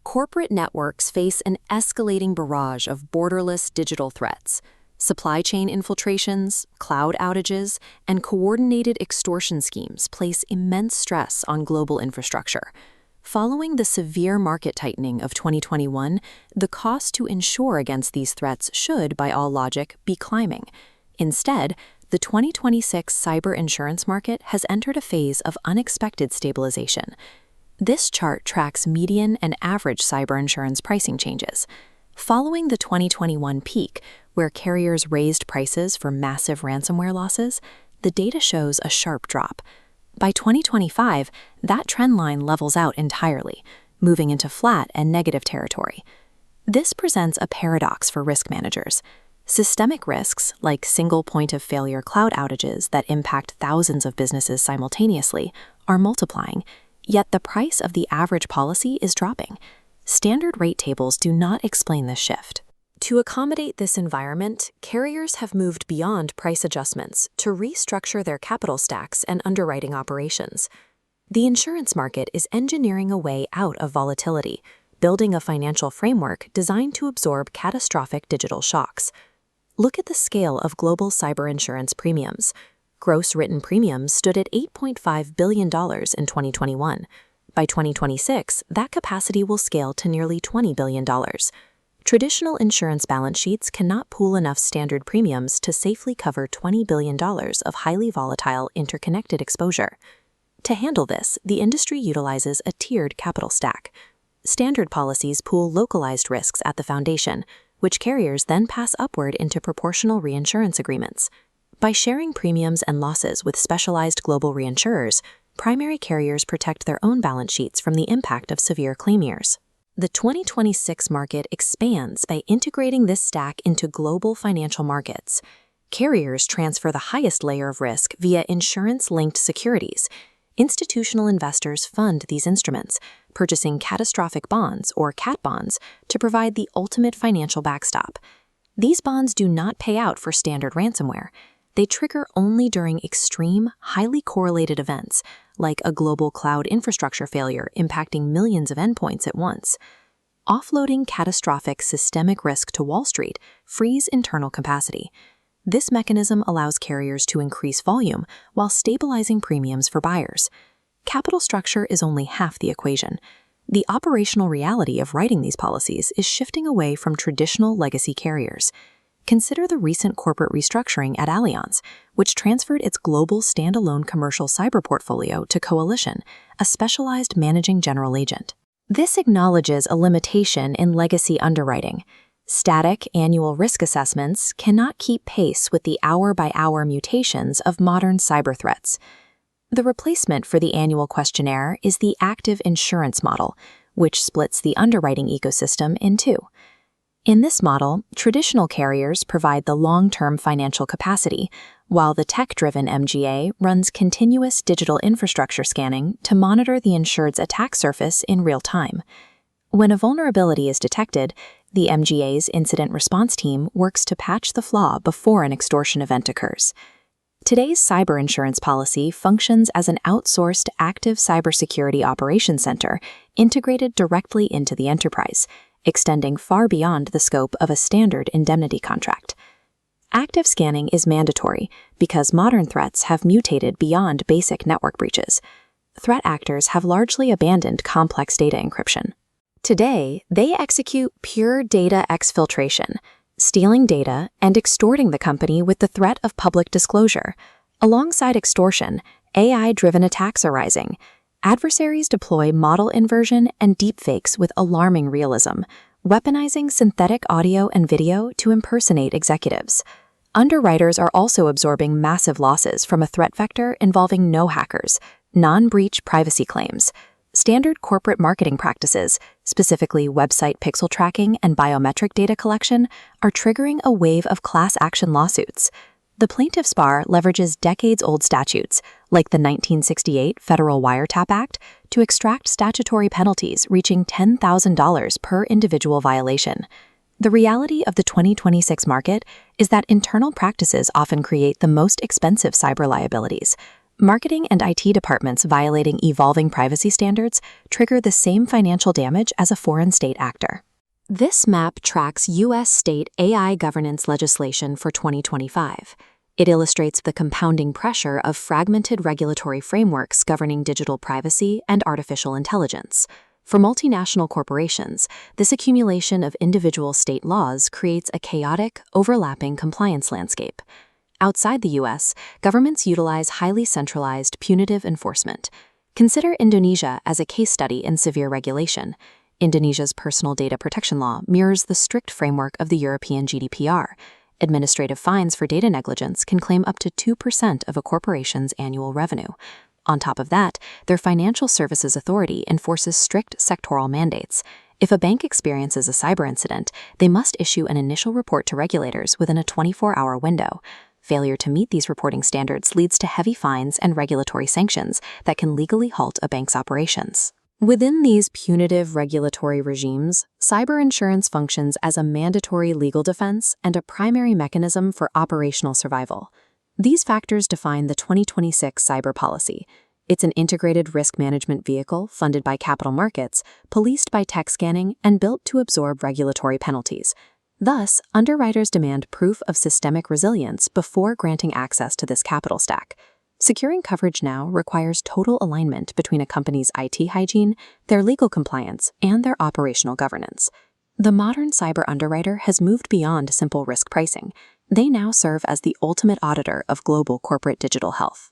Corporate networks face an escalating barrage of borderless digital threats. Supply chain infiltrations, cloud outages, and coordinated extortion schemes place immense stress on global infrastructure. Following the severe market tightening of 2021, the cost to insure against these threats should, by all logic, be climbing. Instead, the 2026 cyber insurance market has entered a phase of unexpected stabilization. This chart tracks median and average cyber insurance pricing changes. Following the 2021 peak, where carriers raised prices for massive ransomware losses, the data shows a sharp drop. By 2025, that trend line levels out entirely, moving into flat and negative territory. This presents a paradox for risk managers. Systemic risks, like single point of failure cloud outages that impact thousands of businesses simultaneously, are multiplying, yet the price of the average policy is dropping. Standard rate tables do not explain this shift. To accommodate this environment, carriers have moved beyond price adjustments to restructure their capital stacks and underwriting operations. The insurance market is engineering a way out of volatility, building a financial framework designed to absorb catastrophic digital shocks. Look at the scale of global cyber insurance premiums. Gross written premiums stood at $8.5 billion in 2021. By 2026, that capacity will scale to nearly $20 billion. Traditional insurance balance sheets cannot pool enough standard premiums to safely cover $20 billion of highly volatile, interconnected exposure. To handle this, the industry utilizes a tiered capital stack. Standard policies pool localized risks at the foundation, which carriers then pass upward into proportional reinsurance agreements. By sharing premiums and losses with specialized global reinsurers, primary carriers protect their own balance sheets from the impact of severe claim years. The 2026 market expands by integrating this stack into global financial markets. Carriers transfer the highest layer of risk via insurance-linked securities. Institutional investors fund these instruments, purchasing catastrophic bonds or cat bonds to provide the ultimate financial backstop. These bonds do not pay out for standard ransomware. They trigger only during extreme, highly correlated events, like a global cloud infrastructure failure impacting millions of endpoints at once. Offloading catastrophic systemic risk to Wall Street frees internal capacity. This mechanism allows carriers to increase volume while stabilizing premiums for buyers. Capital structure is only half the equation. The operational reality of writing these policies is shifting away from traditional legacy carriers. Consider the recent corporate restructuring at Allianz, which transferred its global standalone commercial cyber portfolio to Coalition, a specialized managing general agent. This acknowledges a limitation in legacy underwriting. Static annual risk assessments cannot keep pace with the hour-by-hour mutations of modern cyber threats. The replacement for the annual questionnaire is the active insurance model, which splits the underwriting ecosystem in two. In this model, traditional carriers provide the long-term financial capacity, while the tech-driven MGA runs continuous digital infrastructure scanning to monitor the insured's attack surface in real time. When a vulnerability is detected, the MGA's incident response team works to patch the flaw before an extortion event occurs. Today's cyber insurance policy functions as an outsourced active cybersecurity operations center integrated directly into the enterprise, extending far beyond the scope of a standard indemnity contract. Active scanning is mandatory because modern threats have mutated beyond basic network breaches. Threat actors have largely abandoned complex data encryption. Today, they execute pure data exfiltration, stealing data and extorting the company with the threat of public disclosure. Alongside extortion, AI-driven attacks are rising. Adversaries deploy model inversion and deepfakes with alarming realism, weaponizing synthetic audio and video to impersonate executives. Underwriters are also absorbing massive losses from a threat vector involving no hackers, non-breach privacy claims. Standard corporate marketing practices, specifically website pixel tracking and biometric data collection, are triggering a wave of class action lawsuits. The plaintiff's bar leverages decades-old statutes, like the 1968 Federal Wiretap Act, to extract statutory penalties reaching $10,000 per individual violation. The reality of the 2026 market is that internal practices often create the most expensive cyber liabilities. Marketing and IT departments violating evolving privacy standards trigger the same financial damage as a foreign state actor. This map tracks U.S. state AI governance legislation for 2025. It illustrates the compounding pressure of fragmented regulatory frameworks governing digital privacy and artificial intelligence. For multinational corporations, this accumulation of individual state laws creates a chaotic, overlapping compliance landscape. Outside the U.S., governments utilize highly centralized, punitive enforcement. Consider Indonesia as a case study in severe regulation. Indonesia's personal data protection law mirrors the strict framework of the European GDPR. Administrative fines for data negligence can claim up to 2% of a corporation's annual revenue. On top of that, their Financial Services Authority enforces strict sectoral mandates. If a bank experiences a cyber incident, they must issue an initial report to regulators within a 24-hour window. Failure to meet these reporting standards leads to heavy fines and regulatory sanctions that can legally halt a bank's operations. Within these punitive regulatory regimes, cyber insurance functions as a mandatory legal defense and a primary mechanism for operational survival. These factors define the 2026 cyber policy. It's an integrated risk management vehicle funded by capital markets, policed by tech scanning, and built to absorb regulatory penalties. Thus, underwriters demand proof of systemic resilience before granting access to this capital stack. Securing coverage now requires total alignment between a company's IT hygiene, their legal compliance, and their operational governance. The modern cyber underwriter has moved beyond simple risk pricing. They now serve as the ultimate auditor of global corporate digital health.